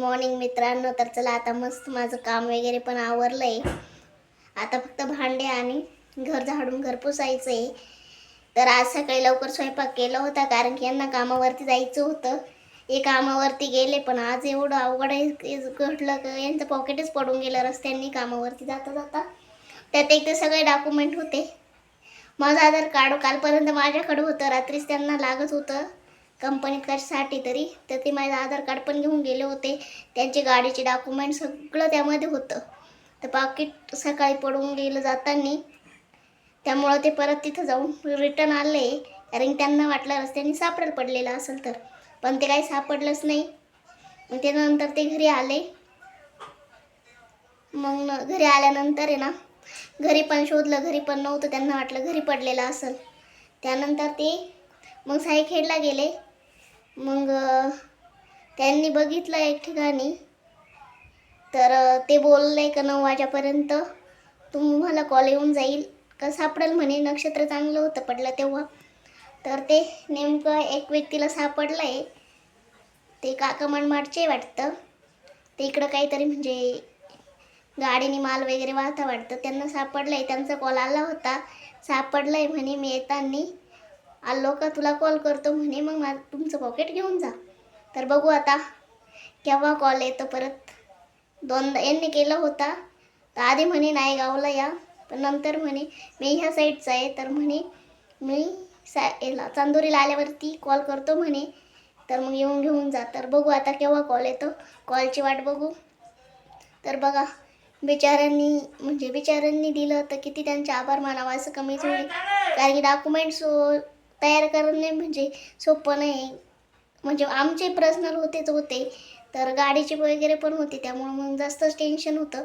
Morning मित्रांनो. तर चला आता मस्त माझं काम वगैरे पण आवरलंय. आता फक्त भांडे आणि घर झाडून घर पुसायचं आहे. तर आज सकाळी लवकर स्वयंपाक केला होता कारण की यांना कामावरती जायचं होतं. हे कामावरती गेले पण आज एवढं अवघड घडलं की यांचं पॉकेटच पडून गेलं रस्त्यांनी कामावरती जाता जाता. त्यात एक ते सगळे डॉक्युमेंट होते. माझं आधार कार्ड कालपर्यंत माझ्याकडे होतं, रात्रीच त्यांना लागत होतं कंपनीत कशासाठी तरी, तर ते माझं आधार कार्ड पण घेऊन गेले होते. त्यांचे गाडीचे डॉक्युमेंट सगळं त्यामध्ये होतं. तर पाकिट सकाळी पडून गेलं जाताना, त्यामुळं ते परत तिथं जाऊन रिटर्न आले. कारण त्यांना वाटलं रस्त्याने सापडेल पडलेलं असेल तर, पण ते काही सापडलंच नाही. मग त्यानंतर ते घरी आले. मग घरी आल्यानंतर आहे ना, घरी पण शोधलं, घरी पण नव्हतं. त्यांना वाटलं घरी पडलेलं असेल. त्यानंतर ते मग सायखेडला गेले. मग त्यांनी बघितलं एक ठिकाणी, तर ते बोलले का 9 वाजेपर्यंत तुम्हाला कॉल येऊन जाईल का सापडेल म्हणे. नक्षत्र चांगलं होतं पडलं तेव्हा. तर ते नेमकं एक व्यक्तीला सापडलं आहे. ते काका मनमाडचे वाटतं. ते इकडं काहीतरी म्हणजे गाडीने माल वगैरे वाहता वाटतं. त्यांना सापडलं आहे. त्यांचा कॉल आला होता, सापडलं आहे म्हणे, मी येताना आलो का तुला कॉल करतो म्हणे, मग तुमचं पॉकेट घेऊन जा. तर बघू आता केव्हा कॉल येतो परत. दोनदा यांनी केलं होता. तर आधी म्हणे नायगावला या, पण नंतर म्हणे मी ह्या साईडचा आहे, तर म्हणे मी याला चांदोरीला आल्यावरती कॉल करतो म्हणे, तर मग येऊन घेऊन जा. तर बघू आता केव्हा कॉल येतो, कॉलची वाट बघू. तर बघा बिचाऱ्यांनी दिलं तर किती त्यांचे आभार मानावं असं कमीच होईल. कारण की डॉक्युमेंट्स तयार करणे म्हणजे सोपं नाही. म्हणजे आमचे पर्सनल होते, तर गाडीचे वगैरे पण होते, त्यामुळं मग जास्तच टेन्शन होतं.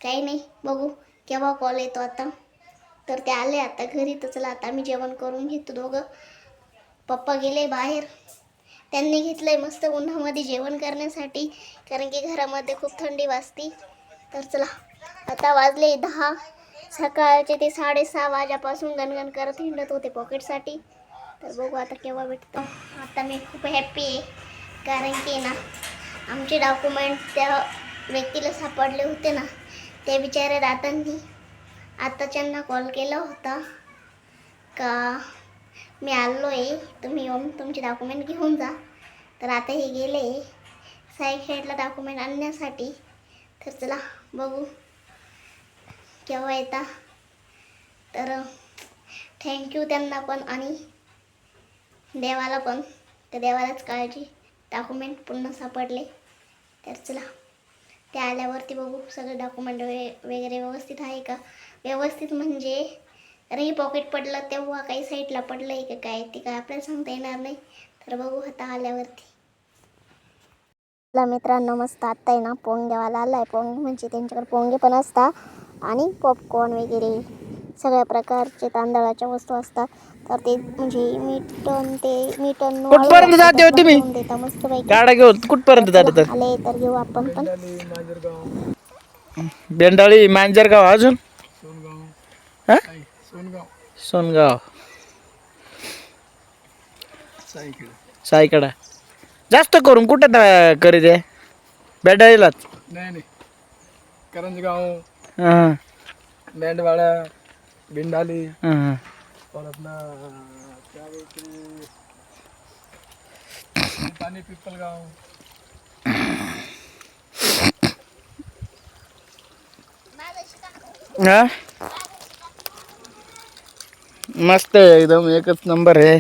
काही नाही, बघू केव्हा कॉल येतो आता. तर ते आले आता घरी. तर चला आता आम्ही जेवण करून घेतो दोघं. पप्पा गेले बाहेर, त्यांनी घेतलंय मस्त उन्हामध्ये जेवण करण्यासाठी, कारण की घरामध्ये खूप थंडी वाजती. तर चला आता वाजले 10. सकाळचे ते 6:30 वाजेपासून गणगण करत हिंडत होते पॉकेटसाठी. तर बघू आता केव्हा भेटतो. आता मी खूप हॅप्पी आहे कारण की ना आमचे डॉक्युमेंट त्या व्यक्तीला सापडले होते ना. ते बिचारे दादांनी आताच्यांना कॉल केला होता का मी आलो आहे, तुम्ही येऊन तुमचे डॉक्युमेंट घेऊन जा. तर आता हे गेले सायखेडला डॉक्युमेंट आणण्यासाठी. तर चला बघू केव्हा येता. तर थँक्यू त्यांना पण आणि देवाला पण. तर देवालाच काळजी, डॉक्युमेंट पूर्ण सापडले. तर चला ते आल्यावरती बघू सगळे डॉक्युमेंट वगैरे व्यवस्थित आहे का. व्यवस्थित म्हणजे अरे पॉकेट पडलं तेव्हा काही साईडला पडलं आहे का काय, ते काय आपल्याला सांगता येणार नाही. तर बघू आता आल्यावरती. मित्रांनो मस्त आत्ता आहे ना पोंगेवाला आला आहे. पोंगे म्हणजे त्यांच्याकडे पोंगे पण असतात आणि पॉपकॉर्न वगैरे सगळ्या प्रकारचे तांदळाच्या वस्तू असतात. तर ते म्हणजे मीठन कुठपर्यंत जाते हो तुम्ही? घेऊन देता मस्त पैकी. गाडा घेऊन कुठपर्यंत जाते? तर आले तर घेऊ आपण पण. बेंडाळी, मांजरगाव, अजून सोनगाव, साईकडा. जास्त करून कुठं करीत आहे? बेंडाळीलाच. नाही करंजगाव, हां मेंढवाडा, बिंडाली, हां. परत ना पाणी पिपलगाव. हा मस्त आहे एकदम, एकच नंबर आहे.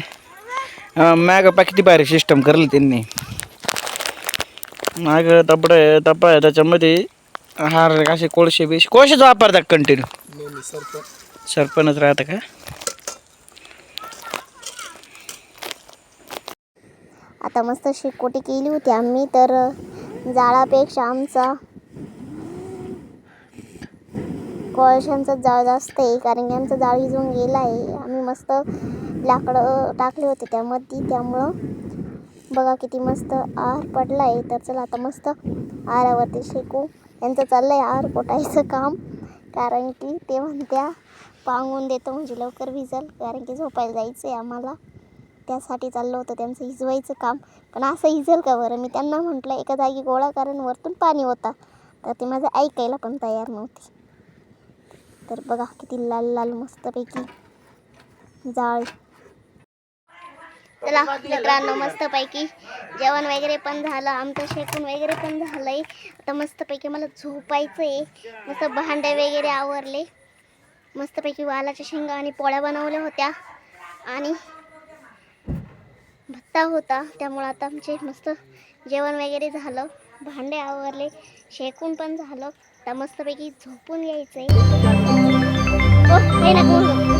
मॅग किती भारी सिस्टम करली त्यांनी. माग तपड तपा आहे त्याच्यामध्ये हार असे कोळशेच वापरतात कंटिन्यू. सरपणच राहतं का. आता मस्त शेकोटी केली होती आम्ही. तर जाळापेक्षा आमचा कोळशांचा जाळ जास्त आहे, कारण की आमचा जाळ विजून गेला आहे. आम्ही मस्त लाकडं टाकले होते त्यामध्ये, त्यामुळं बघा किती मस्त आर पडला आहे. तर चला आता मस्त आरावरती शेकू. यांचं चाललं आहे आर पोटायचं काम, कारण की ते म्हणत्या पांगून देतो म्हणजे लवकर भिजल, कारण की झोपायला जायचं आहे आम्हाला. त्यासाठी चाललं होतं त्यांचं हिजवायचं काम. पण असं हिजल का बरं? मी त्यांना म्हटलं एका जागी गोळा कारण वरतून पाणी होता, तर ते माझं ऐकायला पण तयार नव्हते. तर बघा किती लाल लाल मस्तपैकी जाळ. चला मित्रांनो, मस्तपैकी जेवण वगैरे पण झालं, आमचं शेकून वगैरे पण झालंय. आता मस्तपैकी मला झोपायचं आहे. मस्त भांडे वगैरे आवरले, मस्तपैकी वालाच्या शेंगा आणि पोळ्या बनवल्या होत्या आणि भत्ता होता. त्यामुळं आता आमचे मस्त जेवण वगैरे झालं, भांडे आवरले, शेकून पण झालं. आता मस्तपैकी झोपून यायचंय. ओ, काही नका बोलू.